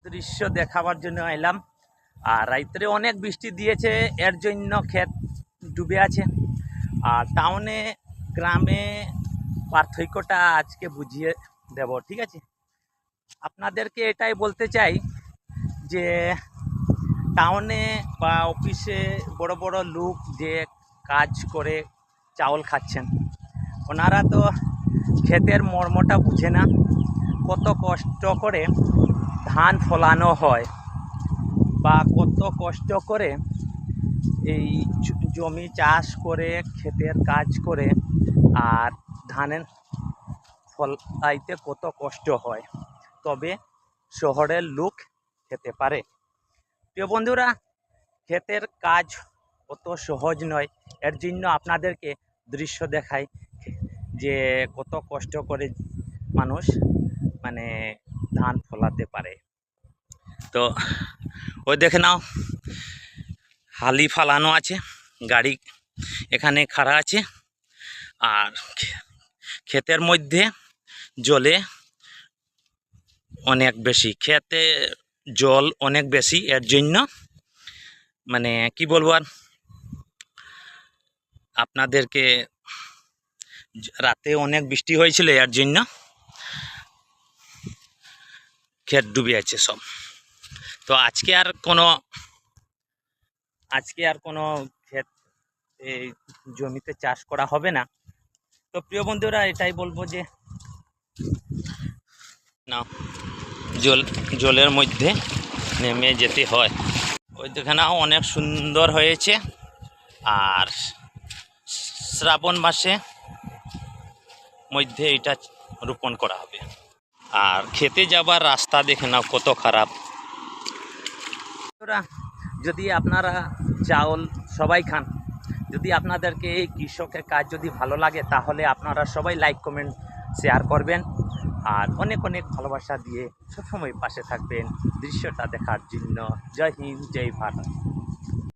দৃশ্য দেখাবার জন্য এলাম। আর রাত্রে অনেক বৃষ্টি দিয়েছে, এর জন্য ক্ষেত ডুবে আছে। আর টাউনে গ্রামে পার্থক্যটা আজকে বুঝিয়ে দেব, ঠিক আছে? আপনাদেরকে এটাই বলতে চাই যে টাউনে বা অফিসে বড় বড় লোক যে কাজ করে চাউল খাচ্ছেন, ওনারা তো ক্ষেতের মর্মটা বুঝে না, কত কষ্ট করে ধান ফলানো হয় বা কত কষ্ট করে এই জমি চাষ করে ক্ষেতের কাজ করে আর ধানের ফলাইতে কত কষ্ট হয়, তবে শহরের লোক খেতে পারে। প্রিয় বন্ধুরা, ক্ষেতের কাজ অত সহজ নয়, এর জন্য আপনাদেরকে দৃশ্য দেখাই যে কত কষ্ট করে মানুষ মানে ধান ফলাতে পারে। তো ওই দেখে নাও, হালি ফালানো আছে, গাড়ি এখানে খাড়া আছে। আর ক্ষেতের মধ্যে জলে অনেক বেশি, ক্ষেতে জল অনেক বেশি, এর জন্য মানে কি বলবো আর আপনাদেরকে, রাতে অনেক বৃষ্টি হয়েছিল, এর জন্য ক্ষেত ডুবে আছে সব। তো আজকে আর কোনো ক্ষেত এই জমিতে চাষ করা হবে না। তো প্রিয় বন্ধুরা, এটাই বলবো যে না, জলের মধ্যে নেমে যেতে হয়। ওই দেখে অনেক সুন্দর হয়েছে। আর শ্রাবণ মাসে মধ্যে এটা রোপণ করা হবে। আর খেতে যাবার রাস্তা দেখে নাও কত খারাপ। যদি আপনারা চাউল সবাই খান, যদি আপনাদেরকে এই কৃষকের কাজ যদি ভালো লাগে, তাহলে আপনারা সবাই লাইক কমেন্ট শেয়ার করবেন আর অনেক অনেক ভালোবাসা দিয়ে সবসময় পাশে থাকবেন দৃশ্যটা দেখার জন্য। জয় হিন্দ, জয় ভারত।